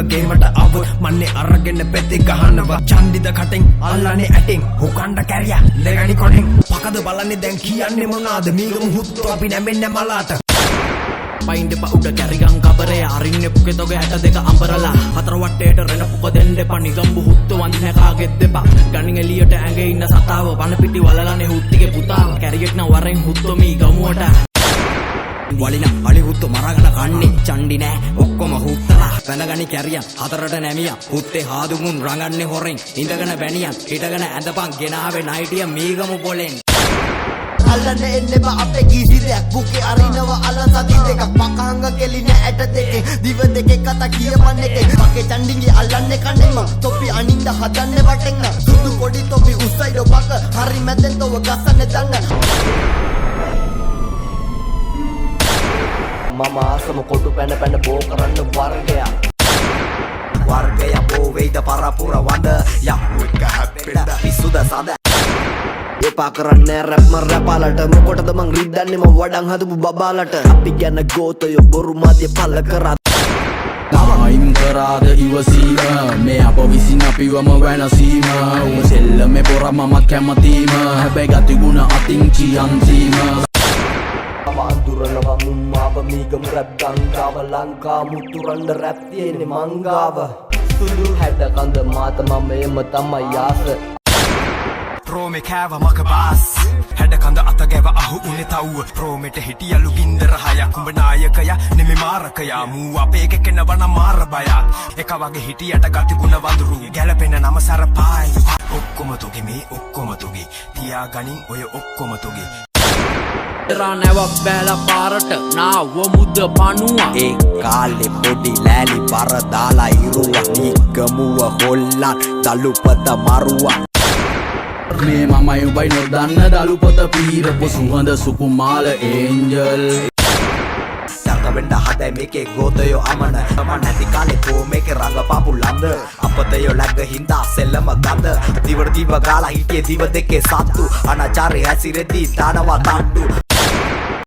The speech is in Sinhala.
ගේමට ආව මන්නේ අරගෙන පෙති ගහනවා චන්දිද කටින් අල්ලන්නේ ඇටින් හුකණ්ඩ කැරියා ලෙගඩි කොටින් පකද බලන්නේ දැන් කියන්නේ මොනවාද මීගම හුත්තු අපි නැමෙන්නේ මලාට පයින්ඩ පවුඩ කැරිගම් කබරේ අරින්න පුකේ තොගේ 62 අඹරලා හතර වටේට රෙන පුක දෙන්න එපා නිගම්බු හුත්තු වන්දින කාගෙත් දෙපා ගණින් එළියට ඇඟේ ඉන්න සතාව වන පිටි වලලානේ හුත්තිගේ පුතාව කැරියෙක් නම් වරෙන් හුත්තු මී ගමුවට වලින අලි හුත්තු මරාගෙන කන්නේ චණ්ඩි නෑ ඔක්කොම හුත්තලා පැනගනි කැරියන් හතරට නැමියා හුත්තේ හාදුමුන් රඟන්නේ හොරෙන් ඉඳගෙන බැනියන් හිටගෙන ඇඳපන් ගෙනාවේ නයිටිය මීගමු පොලෙන් අල්ලන්න එන්නෙම අපේ ගීසිරයක් බුකේ අරිනවා අල්ලන් සති දෙකක් පකහංග කෙලින ඇට දෙකේ දිව දෙකේ කතා කියපන් එකේ පකේ චණ්ඩිගේ අල්ලන්නේ කන්නේම තොපි අනින්ද හදන්නේ වටෙන්න සුදු පොඩි තොපි උස්සයිද බක හරි මැදෙන් තව ගස්සන්නේ දන්න මම ආසම කොටු පැන පැන බෝ කරන්න වර්ගය බෝ වේද පරපුර වඳ යක්කු එක හැප්පෙන්න පිසුද සද එපා කරන්නේ රැප්ම රැපාලට මොකටද මං රිද්දන්නේ මම වඩන් හදපු බබාලට අපි ගැන ගෝතයෝ බොරු මාධ්‍ය පළ කරා අයිම් කරාද ඉවසීම මේ අප විසින් අපිවම වෙනසීම උඹ සෙල්ලමේ පොර මමත් කැමතිම හැබැයි ගතිගුණ අතින් චියන්තීම අඳුරනවා මුම්මාව මීගම රැප් ගංගාව ලංකා මුතුරන්ඩ රැප් තියෙන්නේ මංගාව සුළු හැඩ කඳ මාත මම එම තමයි යාස රෝමේ කෑව මක බාස් හැඩ කඳ අත ගැව අහු උනේ තව්ව රෝමෙට හිටියලු ගින්දර හයක් උඹ නායකයා නෙමෙ මාරකයා මූ අපේ කෙනවන මාර බයක් එක වගේ හිටියට ගති ගුණ වඳුරු ගැලපෙන නම සරපායි ඔක්කොම තුගේ මේ ඔක්කොම තුගේ තියාගනින් ඔය ඔක්කොම තුගේ නැවක් බෑලා පාරට නාව මුද්ද පනුවා ඒ කාලෙ පොඩි ලෑලි පර දාලා ඉරුවා නිගමුව හොල්ලන් දලුපත මරුවා මේ මමයි උඹයි නොදන්න දළුපොත පීරපු සුහඳ සුකුමාල ඒන්ජල් සැකවෙන්ඩ හදයි මේකේ ගෝතයෝ අමන මම නැති කාලේ කෝ මේකේ රඟපාපු ලන්ද අපතයෝ ලැග්ග හින්දා සෙල්ලම ගඳ දිවට දිව ගාලා හිටියේ දිව දෙකේ සත්තු අනාචාරය හැසිරෙද්දී දානවා තට්ටු